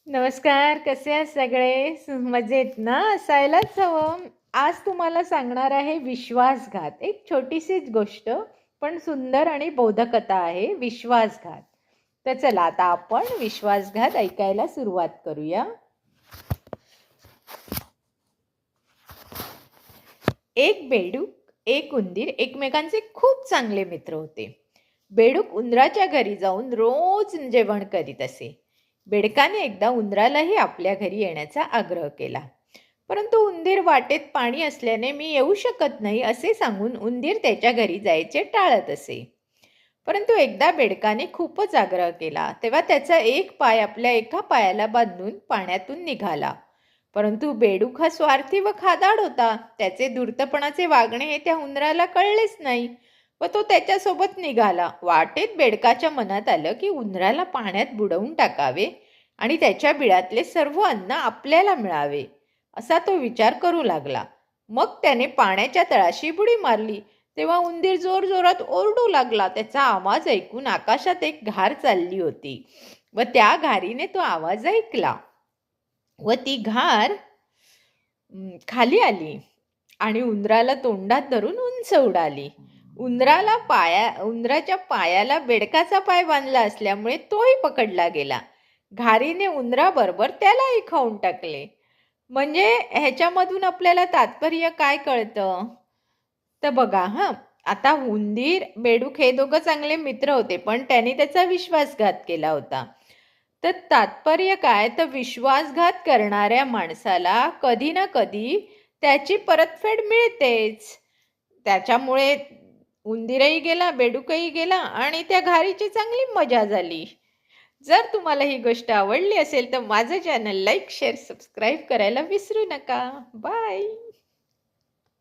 नमस्कार, कसे आहात सगळे? मजेत ना? असायलाच हवं. आज तुम्हाला सांगणार आहे विश्वासघात. एक छोटीशीच गोष्ट, पण सुंदर आणि बोधकथा आहे विश्वासघात. तर चला आता आपण विश्वासघात ऐकायला सुरुवात करूया. एक बेडूक, एक उंदीर एकमेकांचे खूप चांगले मित्र होते. बेडूक उंदराच्या घरी जाऊन रोज जेवण करीत असे. बेडकाने एकदा उंदरालाही आपल्या घरी येण्याचा आग्रह केला. परंतु उंदीर वाटेत पाणी असल्याने मी येऊ शकत नाही असे सांगून उंदीर त्याच्या घरी जायचे टाळत असे. परंतु एकदा बेडकाने खूपच आग्रह केला तेव्हा त्याचा एक पाय आपल्या एका पायाला बांधून पाण्यातून निघाला. परंतु बेडूक हा स्वार्थी व खादाड होता. त्याचे धूर्तपणाचे वागणे हे त्या उंदराला कळलेच नाही व तो त्याच्यासोबत निघाला. वाटेत बेडकाच्या मनात आलं की उंदराला पाण्यात बुडवून टाकावे आणि त्याच्या बिळातले सर्व अन्न आपल्याला मिळावे असा तो विचार करू लागला. मग त्याने पाण्याच्या तळाशी बुडी मारली. तेव्हा उंदीर जोरजोरात ओरडू लागला. त्याचा आवाज ऐकून आकाशात एक घार चालली होती व त्या घारीने तो आवाज ऐकला व ती घार खाली आली आणि उंदराला तोंडात धरून उंच उडाली. उंदराच्या पायाला बेडकाचा पाय बांधला असल्यामुळे तोही पकडला गेला. घारीने उंदराबरोबर त्यालाही खाऊन टाकले. म्हणजे ह्याच्यामधून आपल्याला तात्पर्य काय कळतं? तर बघा आता उंदीर बेडूक हे दोघं चांगले मित्र होते, पण त्यांनी त्याचा विश्वासघात केला होता. तर तात्पर्य काय? तर विश्वासघात करणाऱ्या माणसाला कधी ना कधी त्याची परतफेड मिळतेच. त्याच्यामुळे उंदीरही गेला, बेडूकही गेला आणि त्या घारीची चांगली मजा झाली. जर तुम्हाला ही गोष्ट आवडली असेल तर माझं चॅनल लाईक, शेअर, सबस्क्राईब करायला विसरू नका. बाय.